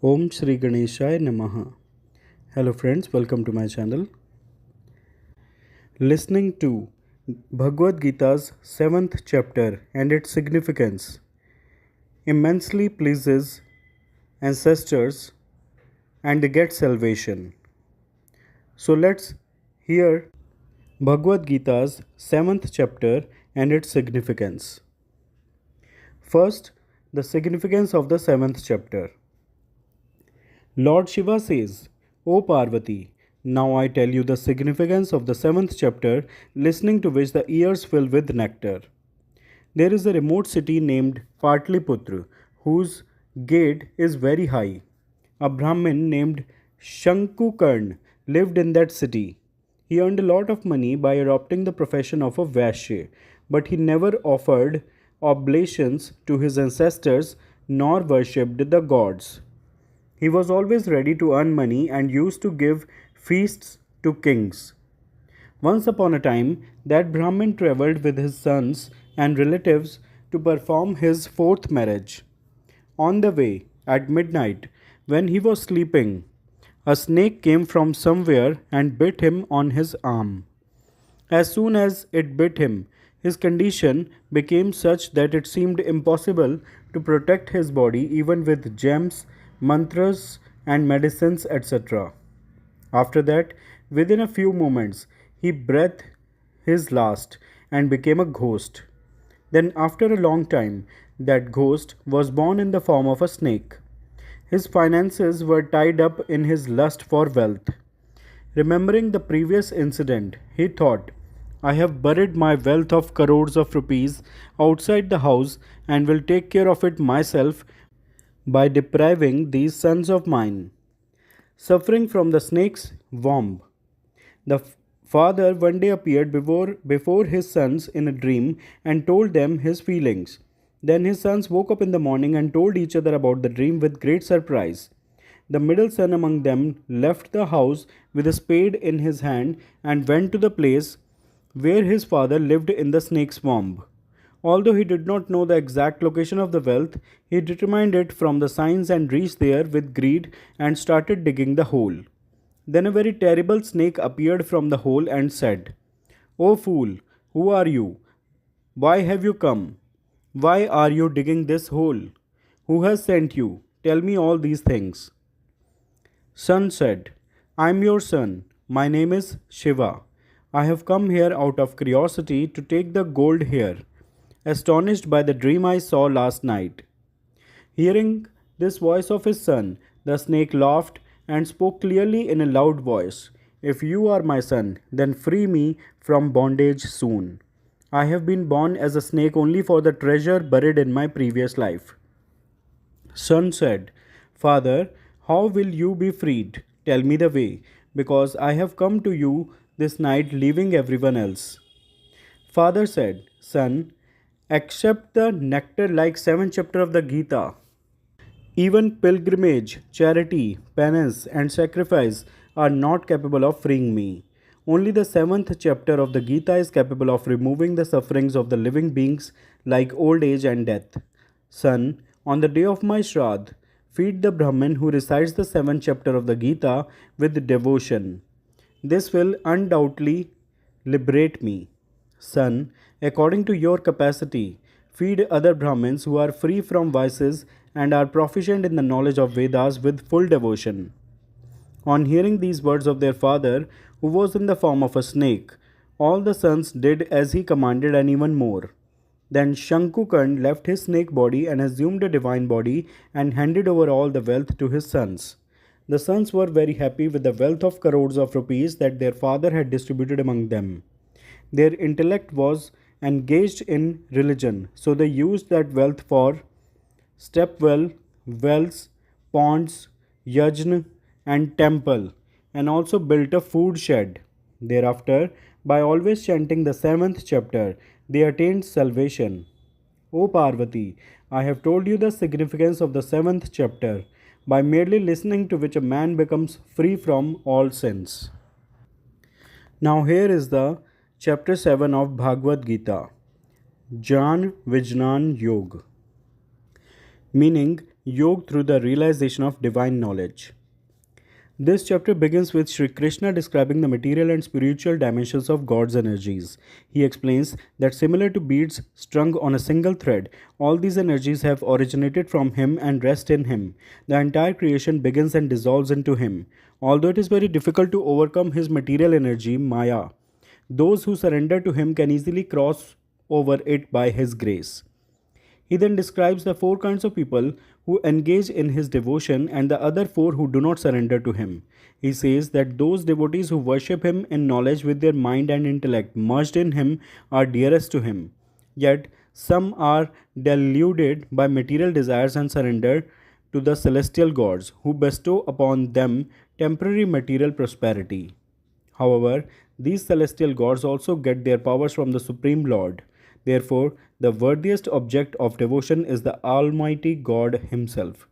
Om Shri Ganeshaya Namaha. Hello friends, welcome to my channel. Listening to Bhagavad Gita's 7th chapter and its significance immensely pleases ancestors and get salvation. So let's hear Bhagavad Gita's 7th chapter and its significance. First, the significance of the 7th chapter. Lord Shiva says, O Parvati, now I tell you the significance of the 7th chapter, listening to which the ears fill with nectar. There is a remote city named Patliputra, whose gate is very high. A Brahmin named Shankukarn lived in that city. He earned a lot of money by adopting the profession of a Vaishya, but he never offered oblations to his ancestors nor worshipped the gods. He was always ready to earn money and used to give feasts to kings. Once upon a time, that Brahmin travelled with his sons and relatives to perform his fourth marriage. On the way, at midnight, when he was sleeping, a snake came from somewhere and bit him on his arm. As soon as it bit him, his condition became such that it seemed impossible to protect his body even with gems, mantras, and medicines, etc. After that, within a few moments, he breathed his last and became a ghost. Then, after a long time, that ghost was born in the form of a snake. His finances were tied up in his lust for wealth. Remembering the previous incident, he thought, I have buried my wealth of crores of rupees outside the house and will take care of it myself by depriving these sons of mine. Suffering from the snake's womb, the father one day appeared before his sons in a dream and told them his feelings. Then his sons woke up in the morning and told each other about the dream with great surprise. The middle son among them left the house with a spade in his hand and went to the place where his father lived in the snake's womb. Although he did not know the exact location of the wealth, he determined it from the signs and reached there with greed and started digging the hole. Then a very terrible snake appeared from the hole and said, O fool, who are you? Why have you come? Why are you digging this hole? Who has sent you? Tell me all these things. Son said, I am your son. My name is Shiva. I have come here out of curiosity to take the gold here, astonished by the dream I saw last night. Hearing this voice of his son, the snake laughed and spoke clearly in a loud voice. If you are my son, then free me from bondage soon. I have been born as a snake only for the treasure buried in my previous life. Son said, Father, how will you be freed? Tell me the way, because I have come to you this night leaving everyone else. Father said, Son, accept the nectar like 7th chapter of the Gita. Even pilgrimage, charity, penance, and sacrifice are not capable of freeing me. Only the 7th chapter of the Gita is capable of removing the sufferings of the living beings like old age and death. Son, on the day of my Shraddh, feed the Brahmin who recites the 7th chapter of the Gita with devotion. This will undoubtedly liberate me. Son, according to your capacity, feed other Brahmins who are free from vices and are proficient in the knowledge of Vedas with full devotion. On hearing these words of their father, who was in the form of a snake, all the sons did as he commanded and even more. Then Shankukarn left his snake body and assumed a divine body and handed over all the wealth to his sons. The sons were very happy with the wealth of crores of rupees that their father had distributed among them. Their intellect was engaged in religion, so they used that wealth for stepwell, wells, ponds, yajna, and temple, and also built a food shed. Thereafter, by always chanting the 7th chapter, they attained salvation. O Parvati, I have told you the significance of the 7th chapter, by merely listening to which a man becomes free from all sins. Now, here is the chapter 7 of Bhagavad Gita, Jan Vijnan Yog, meaning yoga through the realization of divine knowledge. This chapter begins with Sri Krishna describing the material and spiritual dimensions of God's energies. He explains that similar to beads strung on a single thread, all these energies have originated from Him and rest in Him. The entire creation begins and dissolves into Him. Although it is very difficult to overcome His material energy, Maya, those who surrender to Him can easily cross over it by His grace. He then describes the four kinds of people who engage in his devotion and the other four who do not surrender to him. He says that those devotees who worship him in knowledge with their mind and intellect merged in him are dearest to him. Yet some are deluded by material desires and surrender to the celestial gods who bestow upon them temporary material prosperity. However, these celestial gods also get their powers from the Supreme Lord. Therefore, the worthiest object of devotion is the Almighty God Himself.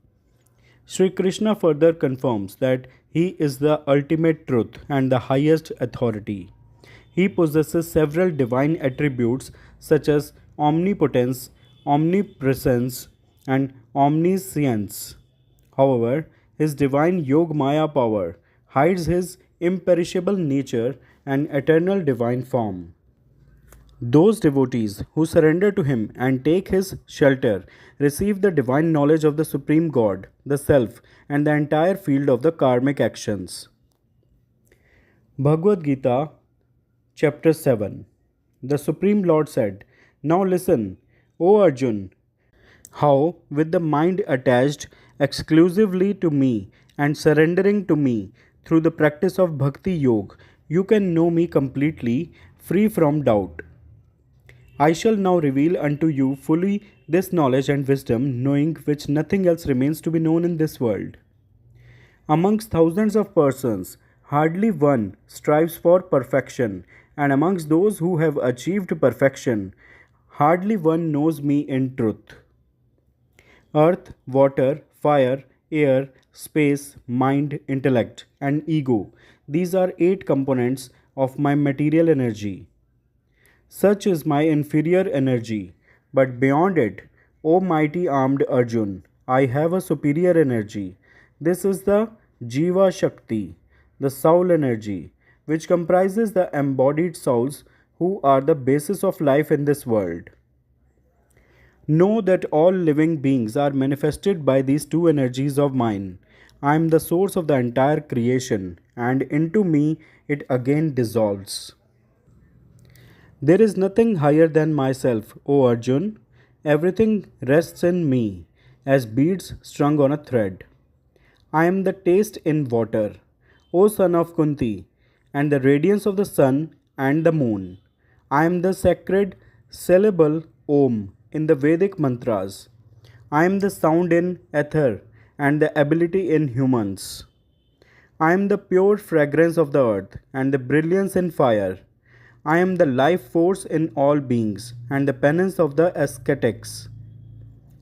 Sri Krishna further confirms that He is the ultimate truth and the highest authority. He possesses several divine attributes such as omnipotence, omnipresence, and omniscience. However, His divine Yog Maya power hides His imperishable nature and eternal divine form. Those devotees who surrender to Him and take His shelter receive the divine knowledge of the Supreme God, the Self, and the entire field of the karmic actions. Bhagavad Gita, Chapter 7. The Supreme Lord said, "Now listen, O Arjun, how, with the mind attached exclusively to me and surrendering to me through the practice of Bhakti Yoga, you can know me completely, free from doubt. I shall now reveal unto you fully this knowledge and wisdom, knowing which nothing else remains to be known in this world. Amongst thousands of persons, hardly one strives for perfection, and amongst those who have achieved perfection, hardly one knows me in truth. Earth, water, fire, air, space, mind, intellect, and ego. These are 8 components of my material energy. Such is my inferior energy, but beyond it, O mighty armed Arjun, I have a superior energy. This is the Jiva Shakti, the soul energy, which comprises the embodied souls who are the basis of life in this world. Know that all living beings are manifested by these two energies of mine. I am the source of the entire creation, and into me it again dissolves. There is nothing higher than myself, O Arjun. Everything rests in me, as beads strung on a thread. I am the taste in water, O son of Kunti, and the radiance of the sun and the moon. I am the sacred syllable Om in the Vedic mantras. I am the sound in ether and the ability in humans. I am the pure fragrance of the earth and the brilliance in fire. I am the life force in all beings and the penance of the ascetics.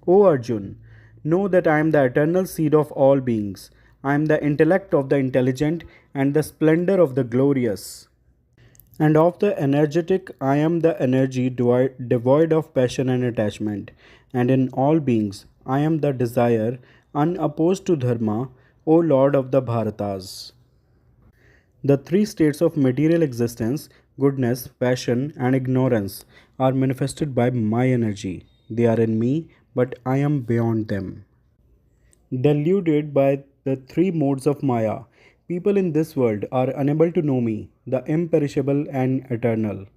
O Arjun, know that I am the eternal seed of all beings. I am the intellect of the intelligent and the splendor of the glorious. And of the energetic, I am the energy devoid of passion and attachment. And in all beings, I am the desire unopposed to dharma, O Lord of the Bharatas. The 3 states of material existence, goodness, passion, and ignorance, are manifested by my energy. They are in me, but I am beyond them. Deluded by the 3 modes of Maya, people in this world are unable to know me, the imperishable and eternal.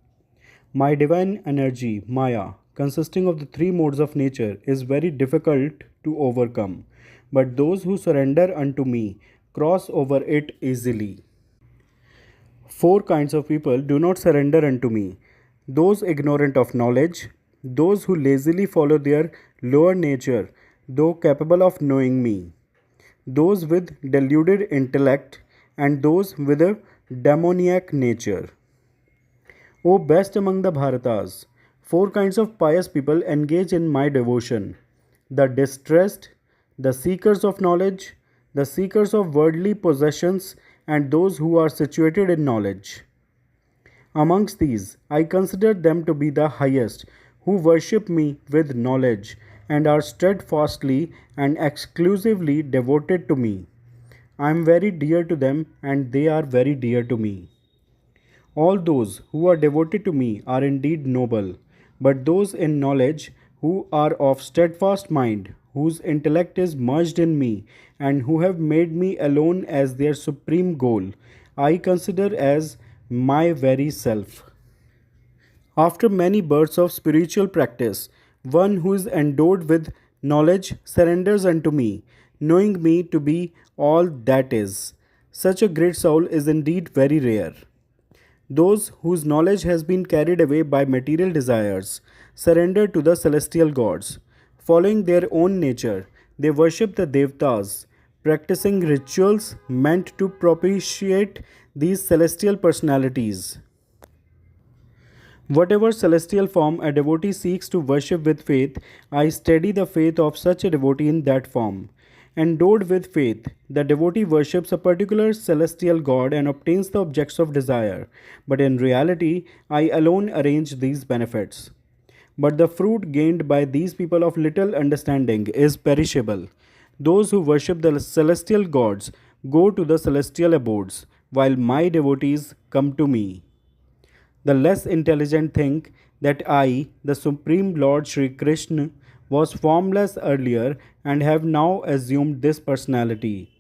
My divine energy, Maya, consisting of the 3 modes of nature, is very difficult to overcome, but those who surrender unto me cross over it easily. 4 kinds of people do not surrender unto me: those ignorant of knowledge, those who lazily follow their lower nature, though capable of knowing me, those with deluded intellect, and those with a demoniac nature. O best among the Bharatas, 4 kinds of pious people engage in my devotion: the distressed, the seekers of knowledge, the seekers of worldly possessions, and those who are situated in knowledge. Amongst these, I consider them to be the highest, who worship me with knowledge, and are steadfastly and exclusively devoted to me. I am very dear to them, and they are very dear to me. All those who are devoted to me are indeed noble, but those in knowledge who are of steadfast mind, whose intellect is merged in me, and who have made me alone as their supreme goal, I consider as my very self. After many births of spiritual practice, one who is endowed with knowledge surrenders unto me, knowing me to be all that is. Such a great soul is indeed very rare. Those whose knowledge has been carried away by material desires surrender to the celestial gods. Following their own nature, they worship the Devtas, practicing rituals meant to propitiate these celestial personalities. Whatever celestial form a devotee seeks to worship with faith, I steady the faith of such a devotee in that form. Endowed with faith, the devotee worships a particular celestial god and obtains the objects of desire. But in reality, I alone arrange these benefits. But the fruit gained by these people of little understanding is perishable. Those who worship the celestial gods go to the celestial abodes, while my devotees come to me. The less intelligent think that I, the Supreme Lord Sri Krishna, was formless earlier and have now assumed this personality.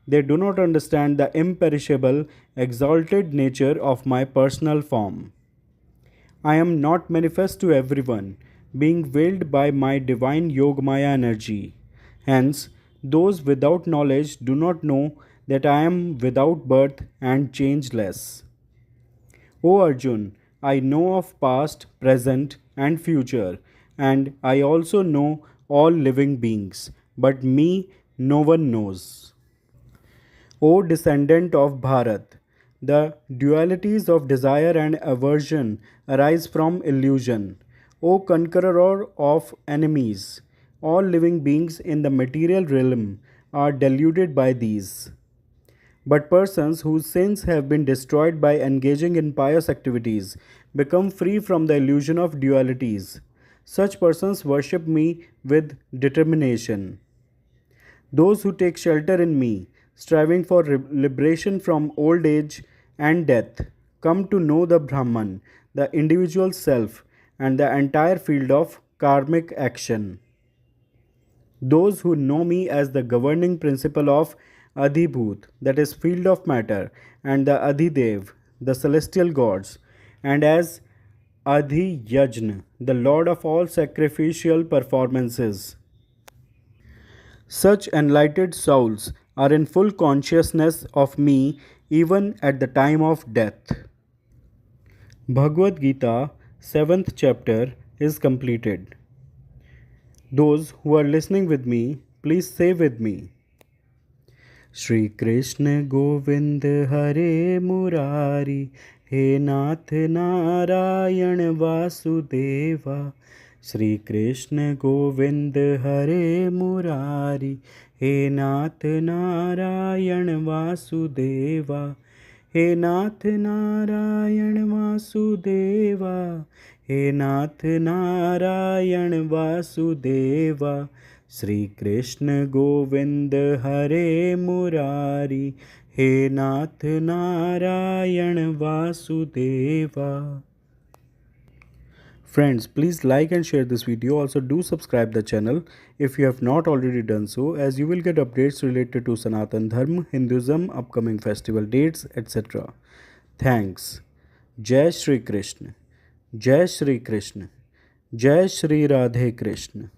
They do not understand the imperishable, exalted nature of my personal form. I am not manifest to everyone, being veiled by my divine Yogamaya energy. Hence, those without knowledge do not know that I am without birth and changeless. O Arjun, I know of past, present, and future, and I also know all living beings, but me no one knows. O descendant of Bharat, the dualities of desire and aversion arise from illusion. O conqueror of enemies, all living beings in the material realm are deluded by these. But persons whose sins have been destroyed by engaging in pious activities become free from the illusion of dualities. Such persons worship me with determination. Those who take shelter in me, striving for liberation from old age and death, come to know the Brahman, the individual self, and the entire field of karmic action. Those who know me as the governing principle of Adhibhut, that is, field of matter, and the Adhidev, the celestial gods, and as Adhiyajna, the lord of all sacrificial performances. Such enlightened souls are in full consciousness of me even at the time of death. Bhagavad Gita, 7th chapter, is completed. Those who are listening with me, please say with me. Shri Krishna Govind Hare Murari, He Nath Narayan Vasudeva. Shri Krishna Govind Hare Murari, He Nath Narayan Vasudeva. He Nath Narayan Vasudeva. He Nath Narayan Vasudeva. Shri Krishna Govind Hare Murari, He Nath Narayan Vasudeva. Friends, please like and share this video. Also do subscribe the channel if you have not already done so, as you will get updates related to Sanatan Dharma, Hinduism, upcoming festival dates, etc. Thanks. Jai Shri Krishna. Jai Shri Krishna. Jai Shri Radhe Krishna.